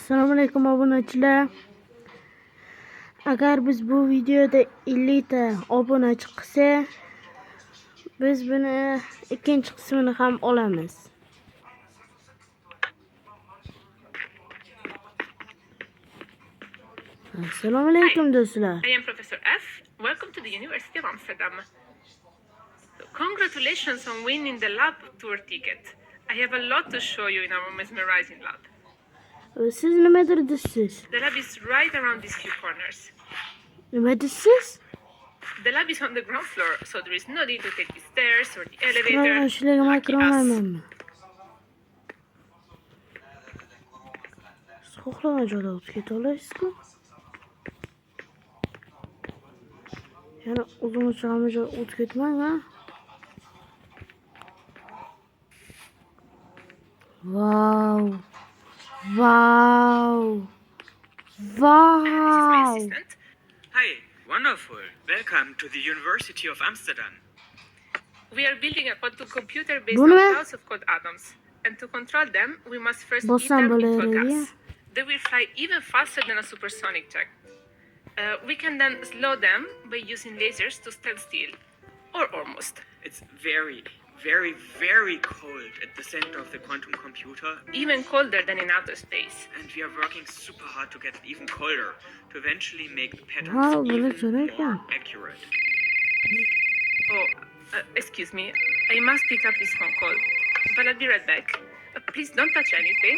Assalomu alaykum obunachilar. Agar biz bu videoda 50 ta obuna chiqsa, biz buni ikkinchi qismini ham olamiz. Assalomu alaykum do'stlar. I am Professor F. Welcome to the University of Amsterdam. So, congratulations on winning the lab tour ticket. I have a lot to show you in our mesmerizing lab. Siz nimadir deysiz? The lab is right around these few corners. Nima deysiz? The lab is on the ground floor, so there is no need to take the stairs or the elevator. Shularga Lucky us. makronlaymanmi? Siz xohlagan joyda o'tib keta olasizku? Yana uzun joy o'tib ketmang, ha? Wow! Wow! This is my Wow! assistant. Hi, wonderful. Welcome to the University of Amsterdam. We are building a quantum computer based Bunu on ben- clouds of cold atoms. And to control them, we must first heat Bossam them böyle into a öyle gas. They will fly even faster than a supersonic jet. We can then slow them by using lasers to stand still. Or almost. It's very, very, very cold at the center of the quantum computer, Even colder than in outer space. and we are working super hard to get it even colder to eventually make the patterns Wow, böyle even söyleyken. more accurate. Oh, excuse me. I must pick up this phone call. But I'll be right back. Please don't touch anything.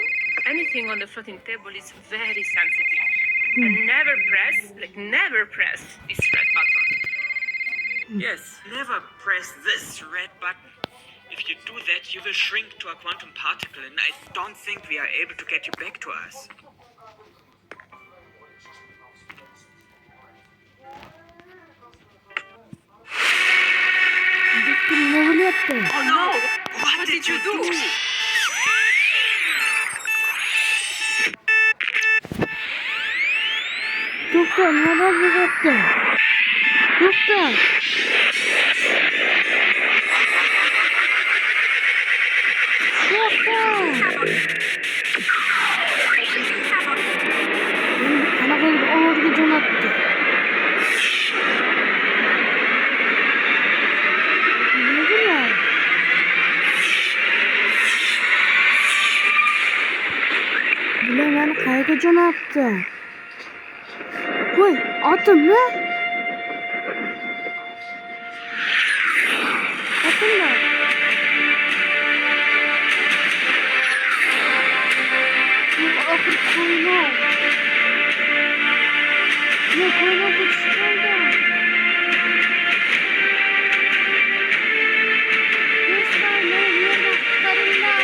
Anything on the floating table is very sensitive. And never press this red button. Yes, never press this red button. If you do that, you will shrink to a quantum particle, and I don't think we are able to get you back to us. Doktor ne bo'lyapti? Oh no! What did you do? Doktor nima bo'lyapti? Doktor! Qanaqa qilib ovozga jo'natdi? Nima bular? Bular meni qayerga jo'natdi? Voy, otimmi? Otimlar. Oxir qo'ynoq. Ne qo'ynoqqa tushib qoldi. Do'stlar, meni bu yerdan qutqaringlar.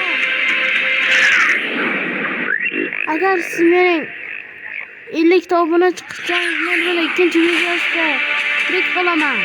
Agar siz mening 50 ta obuna chiqsangiz, men buni ikkinchi videosida tirik qolaman.